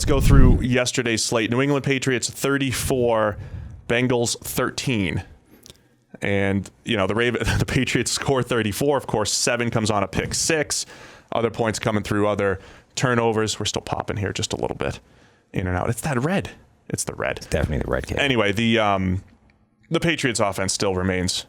go through yesterday's slate. New England Patriots 34, Bengals 13. And, the Patriots score 34. Of course, 7 comes on a pick 6. Other points coming through other turnovers. We're still popping here just a little bit in and out. It's that red. It's the red. It's definitely the red kid. Anyway, the Patriots offense still remains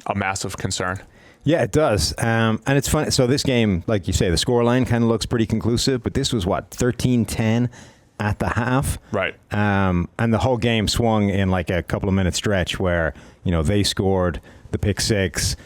a massive concern. Yeah, it does. And it's funny. So this game, like you say, the scoreline kind of looks pretty conclusive, but this was 13-10 at the half. Right. And the whole game swung in like a couple of minute stretch where, they scored the pick 6.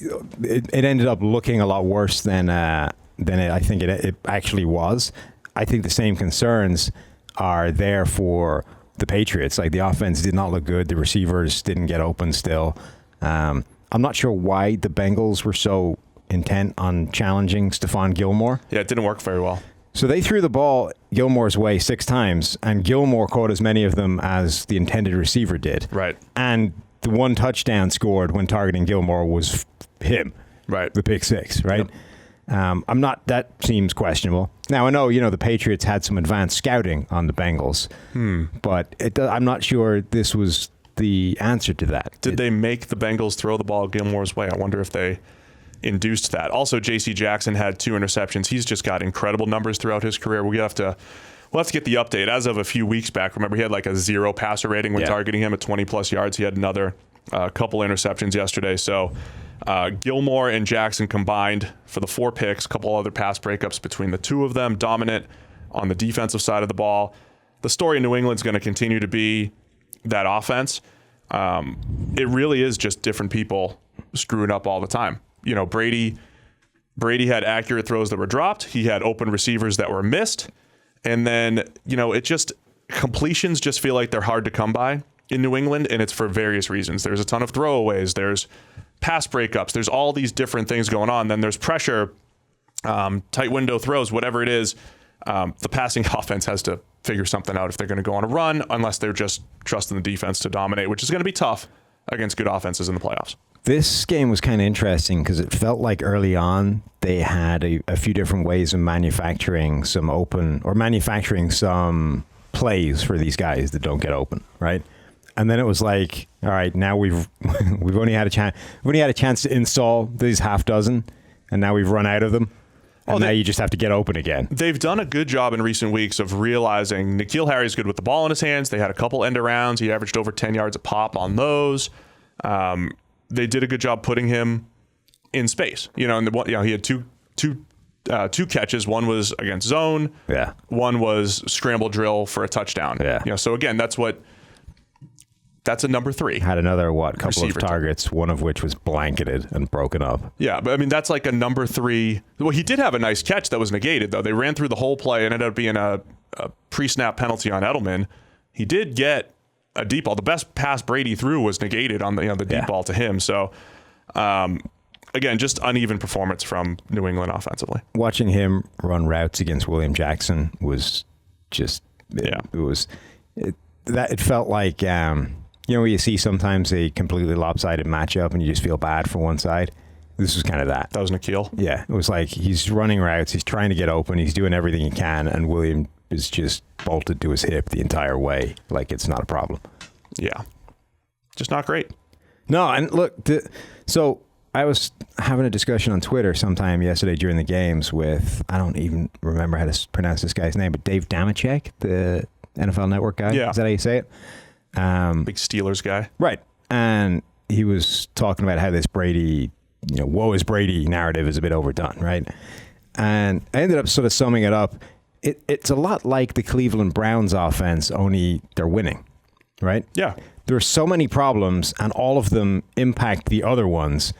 It ended up looking a lot worse than I think it actually was. I think the same concerns are there for the Patriots. Like, the offense did not look good. The receivers didn't get open still. I'm not sure why the Bengals were so intent on challenging Stephon Gilmore. Yeah, it didn't work very well. So they threw the ball Gilmore's way 6 times, and Gilmore caught as many of them as the intended receiver did. Right. And the one touchdown scored when targeting Gilmore was him. Right. The pick 6, right? Yep. That seems questionable. Now, I know, the Patriots had some advanced scouting on the Bengals, but I'm not sure this was the answer to that. Did they make the Bengals throw the ball Gilmore's way? I wonder if they induced that. Also, J.C. Jackson had 2 interceptions. He's just got incredible numbers throughout his career. We'll have to get the update. As of a few weeks back, remember, he had like a 0 passer rating when targeting him at 20-plus yards. He had another couple interceptions yesterday. So Gilmore and Jackson combined for the 4 picks, a couple other pass breakups between the two of them, dominant on the defensive side of the ball. The story in New England is going to continue to be that offense. It really is just different people screwing up all the time. Brady had accurate throws that were dropped. He had open receivers that were missed. And then, completions just feel like they're hard to come by in New England, and it's for various reasons. There's a ton of throwaways. There's pass breakups. There's all these different things going on. Then there's pressure, tight window throws, whatever it is. The passing offense has to figure something out if they're going to go on a run, unless they're just trusting the defense to dominate, which is going to be tough against good offenses in the playoffs. This game was kind of interesting because it felt like early on they had a few different ways of manufacturing some plays for these guys that don't get open, right? And then it was like, all right, now we've only had a chance to install these half dozen, and now we've run out of them. And now you just have to get open again. They've done a good job in recent weeks of realizing N'Keal Harry's good with the ball in his hands. They had a couple end arounds. He averaged over 10 yards a pop on those. They did a good job putting him in space. He had two catches. One was against zone. Yeah. One was scramble drill for a touchdown. Yeah. So again, that's a number 3. Had another couple of targets, one of which was blanketed and broken up. Yeah, but I mean that's like a number 3. Well, he did have a nice catch that was negated though. They ran through the whole play and ended up being a pre-snap penalty on Edelman. He did get a deep ball. The best pass Brady threw was negated on the deep ball to him. So, again, just uneven performance from New England offensively. Watching him run routes against William Jackson was just it felt like you see sometimes a completely lopsided matchup and you just feel bad for one side. This was kind of that. That was N'Keal. Yeah, it was like he's running routes, he's trying to get open, he's doing everything he can, and William is just bolted to his hip the entire way, like it's not a problem. Yeah. Just not great. No, and look, so I was having a discussion on Twitter sometime yesterday during the games with, I don't even remember how to pronounce this guy's name, but Dave Damashek, the NFL Network guy. Yeah. Is that how you say it? Big Steelers guy. Right. And he was talking about how this Brady, woe is Brady narrative is a bit overdone, right? And I ended up sort of summing it up. It's a lot like the Cleveland Browns offense, only they're winning, right? Yeah. There are so many problems, and all of them impact the other ones,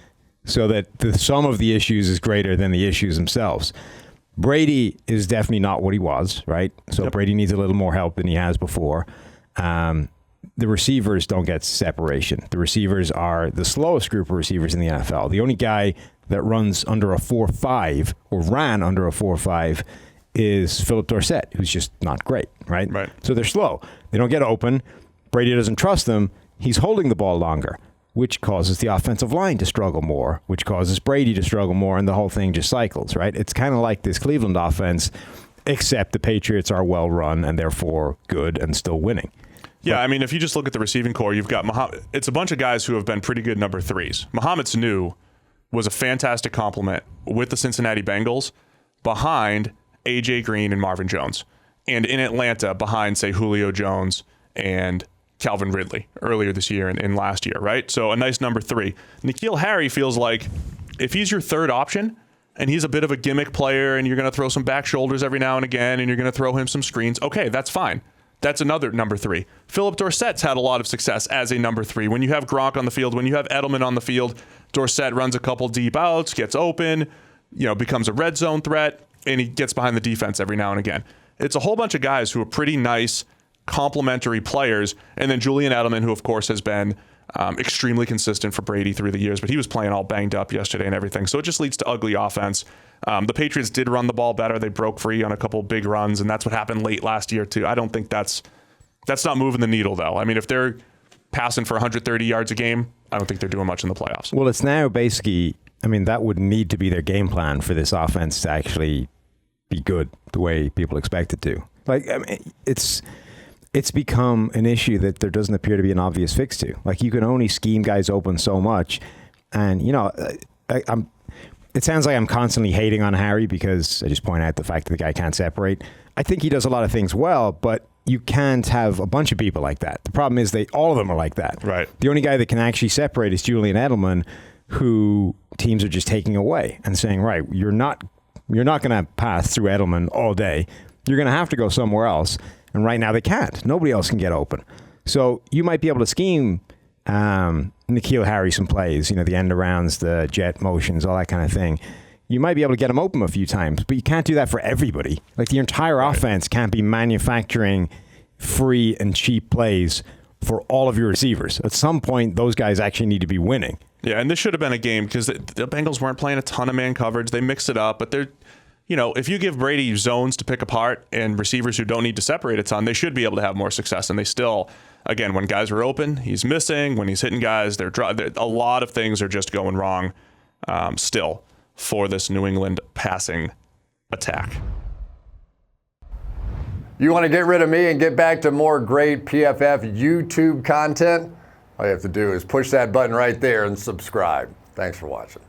so that the sum of the issues is greater than the issues themselves. Brady is definitely not what he was, right? So Brady needs a little more help than he has before. The receivers don't get separation. The receivers are the slowest group of receivers in the NFL. The only guy that runs under a 4.5 or ran under a 4.5 is Philip Dorsett, who's just not great, right? Right. So they're slow. They don't get open. Brady doesn't trust them. He's holding the ball longer, which causes the offensive line to struggle more, which causes Brady to struggle more, and the whole thing just cycles, right? It's kind of like this Cleveland offense. except the Patriots are well run and therefore good and still winning. Yeah, I mean, if you just look at the receiving core, you've got it's a bunch of guys who have been pretty good number threes. Mohamed Sanu was a fantastic compliment with the Cincinnati Bengals behind A.J. Green and Marvin Jones. And in Atlanta behind, say, Julio Jones and Calvin Ridley earlier this year and last year, right? So a nice number three. N'Keal Harry feels like if he's your third option and he's a bit of a gimmick player and you're going to throw some back shoulders every now and again and you're going to throw him some screens, okay, that's fine. That's another number three. Philip Dorsett's had a lot of success as a number three. When you have Gronk on the field, when you have Edelman on the field, Dorsett runs a couple deep outs, gets open, becomes a red zone threat, and he gets behind the defense every now and again. It's a whole bunch of guys who are pretty nice, complementary players. And then Julian Edelman, who, of course, has been extremely consistent for Brady through the years, but he was playing all banged up yesterday and everything. So it just leads to ugly offense. The Patriots did run the ball better. They broke free on a couple big runs, and that's what happened late last year, too. I don't think that's not moving the needle, though. I mean, if they're passing for 130 yards a game, I don't think they're doing much in the playoffs. Well, it's now basically, that would need to be their game plan for this offense to actually be good the way people expect it to. It's become an issue that there doesn't appear to be an obvious fix to. Like, you can only scheme guys open so much. And, it sounds like I'm constantly hating on Harry because I just point out the fact that the guy can't separate. I think he does a lot of things well, but you can't have a bunch of people like that. The problem is all of them are like that. Right. The only guy that can actually separate is Julian Edelman, who teams are just taking away and saying, right, you're not going to pass through Edelman all day. You're going to have to go somewhere else. And right now they can't. Nobody else can get open. So you might be able to scheme N'Keal Harry some plays, the end arounds, the jet motions, all that kind of thing. You might be able to get him open a few times, but you can't do that for everybody. Like, the entire offense can't be manufacturing free and cheap plays for all of your receivers. At some point, those guys actually need to be winning. Yeah, and this should have been a game because the Bengals weren't playing a ton of man coverage. They mixed it up, but they're, if you give Brady zones to pick apart and receivers who don't need to separate a ton, they should be able to have more success. And they still, again, when guys are open, he's missing. When he's hitting guys, a lot of things are just going wrong still for this New England passing attack. You want to get rid of me and get back to more great PFF YouTube content? All you have to do is push that button right there and subscribe. Thanks for watching.